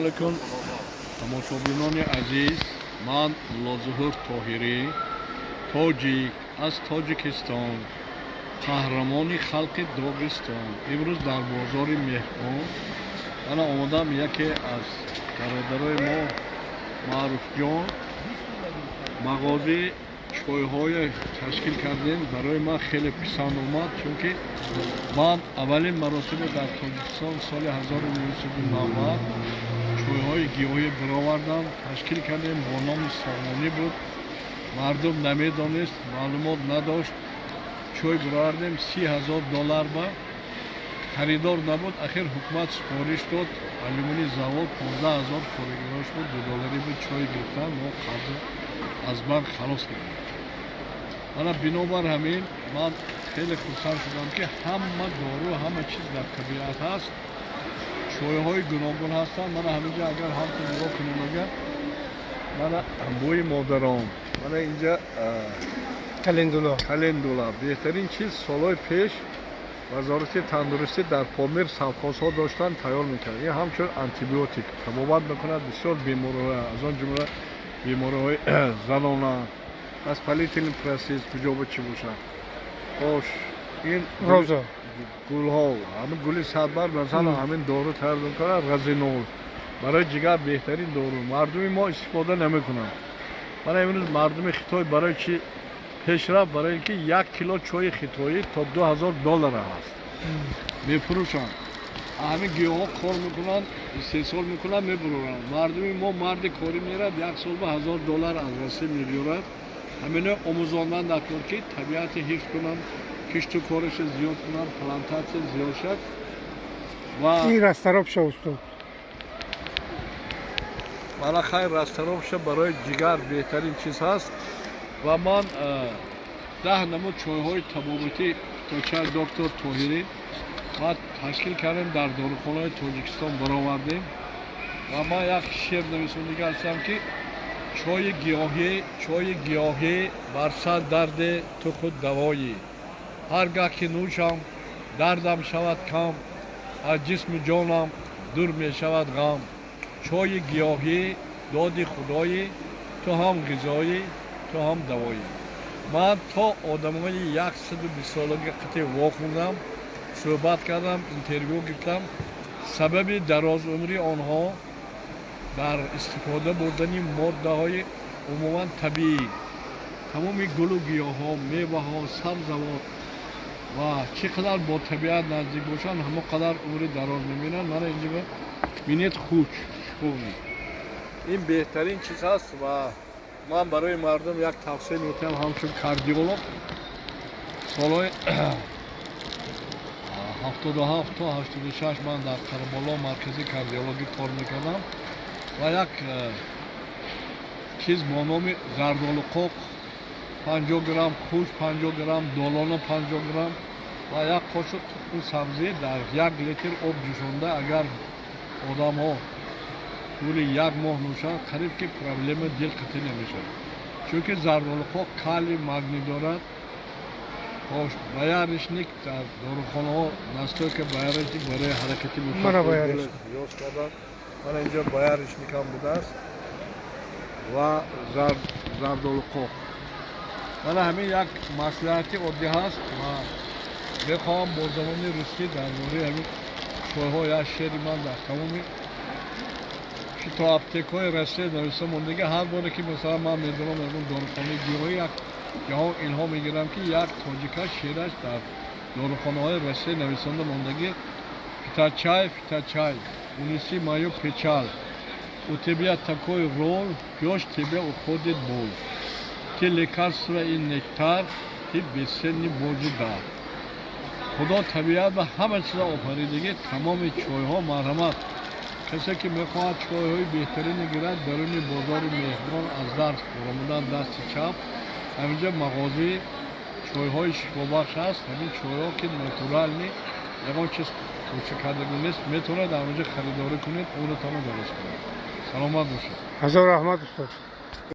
علیکم تماشابینان عزیز. من ملاظهور طاهری تاجیک از تاجیکستان، قهرمان خلق داغستان. امروز در بازار مهربان من آمدم یکی از برادرای ما معروف جان مغازه چای‌های تشکیل کردیم. برای من خیلی پسند اومد، چون که من اولین مراتب در تاجیکستان سال 1990 چای‌های گیاهی برآوردم، تشکیل کردیم. با نام سامانی بود، مردم نمیدانست، معلومات نداشت. چای برآوردیم، $30,000 با خریدار نبود. اخیر حکومت سفارش داد، алюминий завод 15,000 کارگراش بود، $2 بود. چای گرفتن، ما قرض از بانک خلاص کردیم. حالا بنابر همین من خیلی خرسند شدم که همه دارو همه چیز در طبیعت هست. چای‌های گوناگون هستند. من همینجا اگر هم تو نگاه کنیم، اگر من بوی مادران، من اینجا کلندولا بهترین چیز سالهای پیش وزارت تندرستی در پامیر سرخواس‌ها داشتن تیار می‌کرد. این همچون آنتیبیوتیک تبابت می‌کند بسیار بیماری‌ها، از آن جمله بیماری‌های زنانه، از پلیتیلین پرسیز کجا با چی باشد. خوش این روزا گل‌ها، همین گل صدبر مثلا همین دارو تیار می‌کنند. رزینول برای جگر بهترین دارو. مردم ما استفاده نمی‌کنند. من امروز مردم خیتای برای چی پیشرفت، برای اینکه 1 کیلو چای خیتایی تا $2,000 هست میفروشند. همین گیاها کار میکنن، 3 سال میکنن میبرن. مردم ما مرد کاری میرد، 1 سال به $1,000 از رسید میگیرد. همین آموزاندن نکنن که طبیعت حفظ کنن، کشت و کارش زیاد کنن، پلانتاسیون زیاد شد. و این رستوران شد استاد. برای خیر رستوران شد، برای جگر بهترین چیز هست. و من 10 نمود چای‌های طبابتی دکتر طاهری ما تشکیل کردیم، در داروخانه‌های تاجیکستان برآوردیم. و ما یک شعر نویسنده هستم که چای گیاهی بر سر درد تو خود دوایی. هرگاه که نوشم دردم شود کم، از جسم جانم دور می شود غم. چای گیاهی داد خدایی، تو هم غذایی تو هم دوایی. من تا آدمای 120 سالگی قطع واخوندم، صحبت کردم، اینترویو گرفتم. سبب دراز عمری آنها در استفاده بردن ماده‌های عموما طبیعی، تمام گل و گیاه‌ها، میوه‌ها، سبزوات و چقدر با طبیعت نزدیک باشن همه قدر عمری دراز می‌بینن. من اینجا ببینید خوش این بهترین چیز هست. و من برای مردم یک توصیه می‌کنم، همچون کاردیولوگ سالهای 77 تا 86 من در کربلا مرکزی کاردیولوژی کار می‌کردم و یک چیز با نام زردآلو 50 گرم خوش، 50 گرم دالانه، 50 گرم و یک قاشق تخم سبزی در 1 لیتر آب جوشانده اگر آدم‌ها طول 1 ماه نوشند، قریب که پرابلم دل قطعی نمیشه، چون که زردآلو کالی مگنی دارد. خوش بایرشنیک در داروخانه‌ها نستوی که بایرشنیک برای حرکتی مفصل یوز کردن. من اینجا بایرشنیک هم بوده است و زردآلو. من همین یک مصلحتی عادی هست و بخواهم با زبان روسی درباره همین چای‌ها یا شعر من در تمامی تا اپتیک‌های رسید نوشته موندگی. هر باره که مثلا من میدونم اون داروخانه گیاهی یک جهان اینها میگیرم که یک تاجیکا شیرش در داروخانه‌های رسید نویسنده موندگی Питачай, унеси мою печаль. У тебя такой роль, пьешь тебе уходит боль. Ты лекарство и нектар, ты бесценный Божий дар. خدا طبیعت و همه چیز آفریدگی، تمام چای‌ها مرحمت. کسی که میخواهد چای‌های بهترین گیرد درون بازار مهربان از درس برآمدن دست چپ همینجا مغازه چای‌های شفابخش هست. همین چای‌ها که ناتورال نی یکان چیز توچه کردگی نیست، میتونه در اونجا خریداری کنید، اون رو تمام درست کنید. سلامت باشید. هزار رحمت استاد.